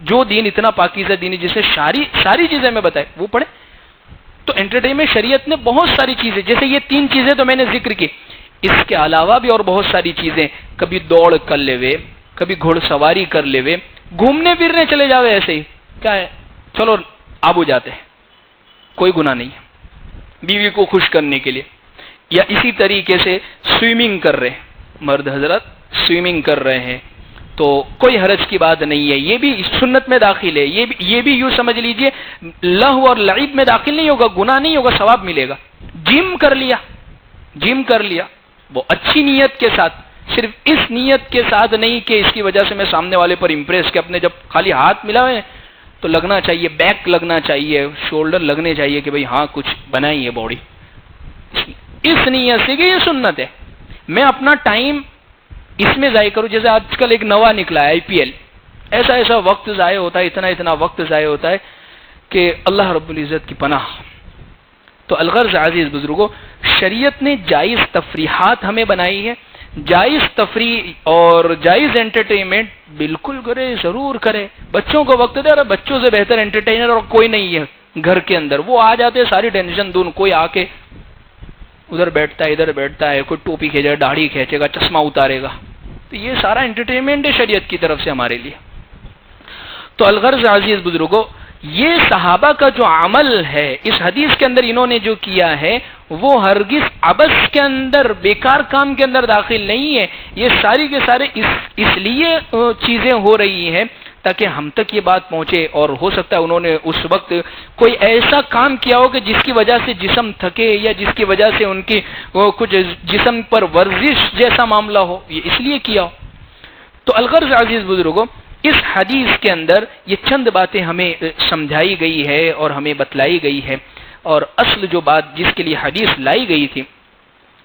جو دین اتنا پاکیزہ دین ہے جسے ساری چیزیں میں بتائے وہ پڑھے. تو انٹرٹینمنٹ شریعت نے بہت ساری چیزیں، جیسے یہ تین چیزیں تو میں نے ذکر کی، اس کے علاوہ بھی اور بہت ساری چیزیں، کبھی دوڑ کر لے، کبھی گھوڑ سواری کر لے، گھومنے پھرنے چلے جاوے ایسے ہی، کیا ہے چلو آبو جاتے ہیں، کوئی گناہ نہیں ہے بیوی کو خوش کرنے کے لیے. یا اسی طریقے سے سوئمنگ کر رہے مرد حضرات، سوئمنگ کر رہے ہیں تو کوئی حرج کی بات نہیں ہے، یہ بھی سنت میں داخل ہے. یہ بھی یوں سمجھ لیجئے لہو اور لعب میں داخل نہیں ہوگا، گناہ نہیں ہوگا، ثواب ملے گا. جم کر لیا وہ اچھی نیت کے ساتھ، صرف اس نیت کے ساتھ نہیں کہ اس کی وجہ سے میں سامنے والے پر امپریس، کہ اپنے جب خالی ہاتھ ملاوے تو لگنا چاہیے، بیک لگنا چاہیے، شولڈر لگنے چاہیے کہ بھئی ہاں کچھ بنائی ہے باڈی، اس نیت سے کہ یہ سنت ہے. میں اپنا ٹائم اس میں ضائع کروں. جیسے آج کل ایک نوا نکلا ہے IPL، ایسا وقت ضائع ہوتا ہے، اتنا وقت ضائع ہوتا ہے کہ اللہ رب العزت کی پناہ. تو الغرض عزیز بزرگوں، شریعت نے جائز تفریحات ہمیں بنائی ہے. جائز تفریح اور جائز انٹرٹینمنٹ بالکل کرے، ضرور کرے. بچوں کو وقت دے، بچوں سے بہتر انٹرٹینر اور کوئی نہیں ہے گھر کے اندر. وہ آ جاتے ساری ٹینشن دور، کوئی آ کے ادھر بیٹھتا ہے ادھر بیٹھتا ہے، کوئی ٹوپی کھینچے گا، داڑھی کھینچے گا، چشمہ اتارے گا. تو یہ سارا انٹرٹینمنٹ ہے شریعت کی طرف سے ہمارے لیے. تو الغرض عزیز بزرگوں، یہ صحابہ کا جو عمل ہے اس حدیث کے اندر انہوں نے جو کیا ہے وہ ہرگز عبث کے اندر، بیکار کام کے اندر داخل نہیں ہے. یہ ساری کے سارے اس لیے چیزیں ہو رہی ہیں تاکہ ہم تک یہ بات پہنچے. اور ہو سکتا ہے انہوں نے اس وقت کوئی ایسا کام کیا ہو کہ جس کی وجہ سے جسم تھکے، یا جس کی وجہ سے ان کی کچھ جسم پر ورزش جیسا معاملہ ہو، یہ اس لیے کیا ہو. تو الغرض عزیز بزرگوں، اس حدیث کے اندر یہ چند باتیں ہمیں سمجھائی گئی ہے اور ہمیں بتلائی گئی ہے. اور اصل جو بات جس کے لیے حدیث لائی گئی تھی،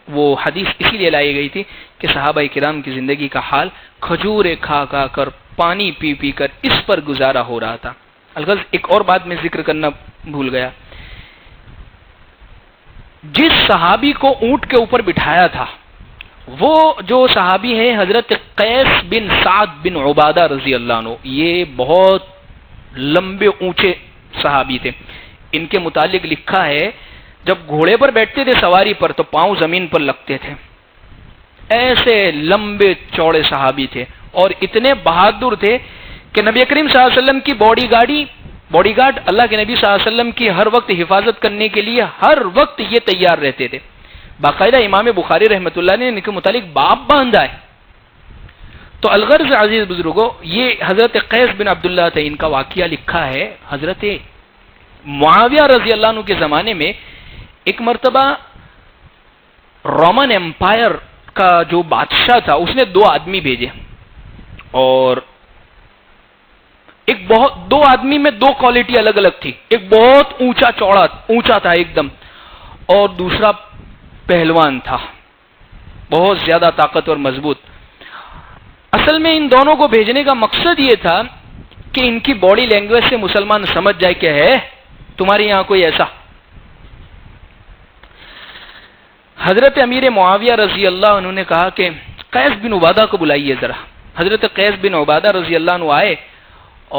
وہ حدیث اسی لیے لائی گئی تھی کہ صحابہ کرام کی زندگی کا حال کھجوریں کھا کھا کر، پانی پی پی کر اس پر گزارا ہو رہا تھا. الغرض ایک اور بات میں ذکر کرنا بھول گیا، جس صحابی کو اونٹ کے اوپر بٹھایا تھا وہ جو صحابی ہے حضرت قیس بن سعد بن عبادہ رضی اللہ عنہ. یہ بہت لمبے اونچے صحابی تھے. ان کے متعلق لکھا ہے جب گھوڑے پر بیٹھتے تھے سواری پر تو پاؤں زمین پر لگتے تھے. ایسے لمبے چوڑے صحابی تھے اور اتنے بہادر تھے کہ نبی کریم صلی اللہ علیہ وسلم کی باڈی گارڈ اللہ کے نبی صلی اللہ علیہ وسلم کی ہر وقت حفاظت کرنے کے لیے ہر وقت یہ تیار رہتے تھے. باقاعدہ امام بخاری رحمۃ اللہ نے ان کے متعلق باب باندھا ہے. تو الغرض عزیز بزرگوں، یہ حضرت قیس بن عبداللہ تھے، ان کا واقعہ لکھا ہے. حضرت معاویہ رضی اللہ عنہ کے زمانے میں ایک مرتبہ رومن امپائر کا جو بادشاہ تھا اس نے 2 آدمی بھیجے، اور دو آدمی میں 2 کوالٹی الگ الگ تھی. ایک بہت اونچا تھا ایک دم، اور دوسرا پہلوان تھا، بہت زیادہ طاقتور مضبوط. اصل میں ان دونوں کو بھیجنے کا مقصد یہ تھا کہ ان کی باڈی لینگویج سے مسلمان سمجھ جائے کہ ہے تمہارے یہاں کوئی ایسا. حضرت امیر معاویہ رضی اللہ عنہ نے کہا کہ قیس بن عبادہ کو بلائیے ذرا. حضرت قیس بن عبادہ رضی اللہ عنہ آئے،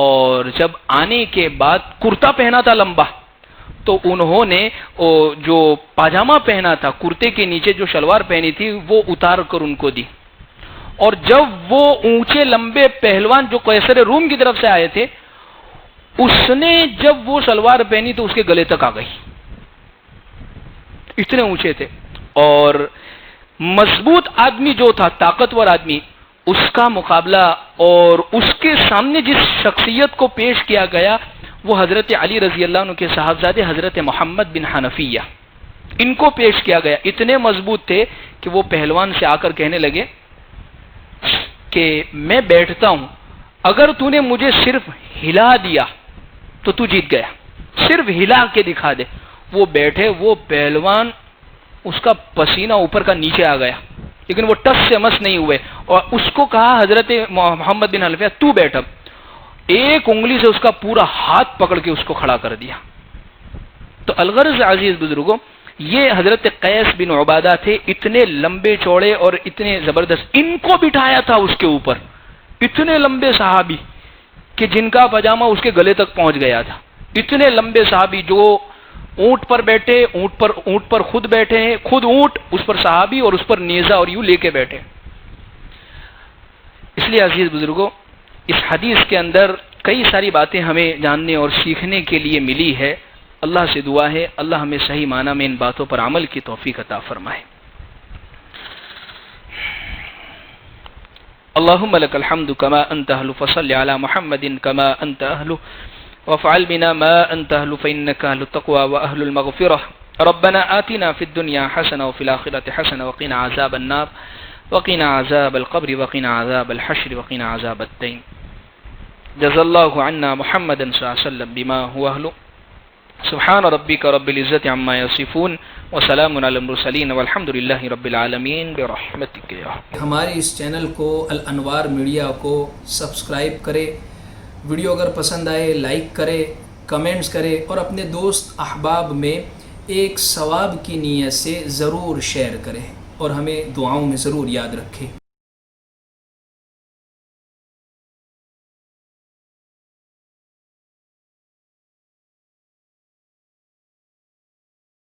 اور جب آنے کے بعد کرتا پہنا تھا لمبا، تو انہوں نے جو پاجامہ پہنا تھا، کرتے کے نیچے جو شلوار پہنی تھی وہ اتار کر ان کو دی. اور جب وہ اونچے لمبے پہلوان جو قیصر روم کی طرف سے آئے تھے، اس نے جب وہ شلوار پہنی تو اس کے گلے تک آ گئی، اتنے اونچے تھے. اور مضبوط آدمی جو تھا، طاقتور آدمی، اس کا مقابلہ اور اس کے سامنے جس شخصیت کو پیش کیا گیا وہ حضرت علی رضی اللہ عنہ کے صاحبزادے حضرت محمد بن حنفیہ، ان کو پیش کیا گیا. اتنے مضبوط تھے کہ وہ پہلوان سے آ کر کہنے لگے کہ میں بیٹھتا ہوں، اگر تو نے مجھے صرف ہلا دیا تو تو جیت گیا، صرف ہلا کے دکھا دے. وہ بیٹھے، وہ پہلوان، اس کا پسینہ اوپر کا نیچے آ گیا، لیکن وہ ٹس سے مس نہیں ہوئے. اور اس کو کہا حضرت محمد بن حنفیہ تو بیٹھ. اب ایک انگلی سے اس کا پورا ہاتھ پکڑ کے اس کو کھڑا کر دیا. تو الغرض عزیز بزرگوں، یہ حضرت قیس بن عبادہ تھے، اتنے لمبے چوڑے اور اتنے زبردست. ان کو بٹھایا تھا اس کے اوپر، اتنے لمبے صحابی کہ جن کا پاجامہ اس کے گلے تک پہنچ گیا تھا. اتنے لمبے صحابی جو اونٹ پر بیٹھے، اونٹ پر خود بیٹھے ہیں، خود اونٹ، اس پر صحابی اور اس پر نیزہ اور یوں لے کے بیٹھے. اس لیے عزیز بزرگوں، اس حدیث کے اندر کئی ساری باتیں ہمیں جاننے اور سیکھنے کے لیے ملی ہے. اللہ سے دعا ہے اللہ ہمیں صحیح معنی میں ان باتوں پر عمل کی توفیق عطا فرمائے. اللهم لك الحمد كما أنت أهل، فصل على محمد كما أنت أهل، وافعل بنا ما أنت أهل، فإنك أهل التقوى وأهل المغفرة. ربنا آتنا في الدنيا حسنة وفي الآخرة حسنة وقنا عذاب النار وقنا عذاب القبر وقنا عذاب الحشر وقنا عذاب الدين. جزا الله عنا محمدا صلى الله عليه وسلم بما هو أهل. سبحان ربك رب العزة عما يصفون وسلام على المرسلين والحمد لله رب العالمين برحمتك يا. ہمارے اس چینل کو الانوار میڈیا کو سبسکرائب کرے، ویڈیو اگر پسند آئے لائک کرے، کمنٹس کرے، اور اپنے دوست احباب میں ایک ثواب کی نیت سے ضرور شیئر کرے، اور ہمیں دعاؤں میں ضرور یاد رکھے.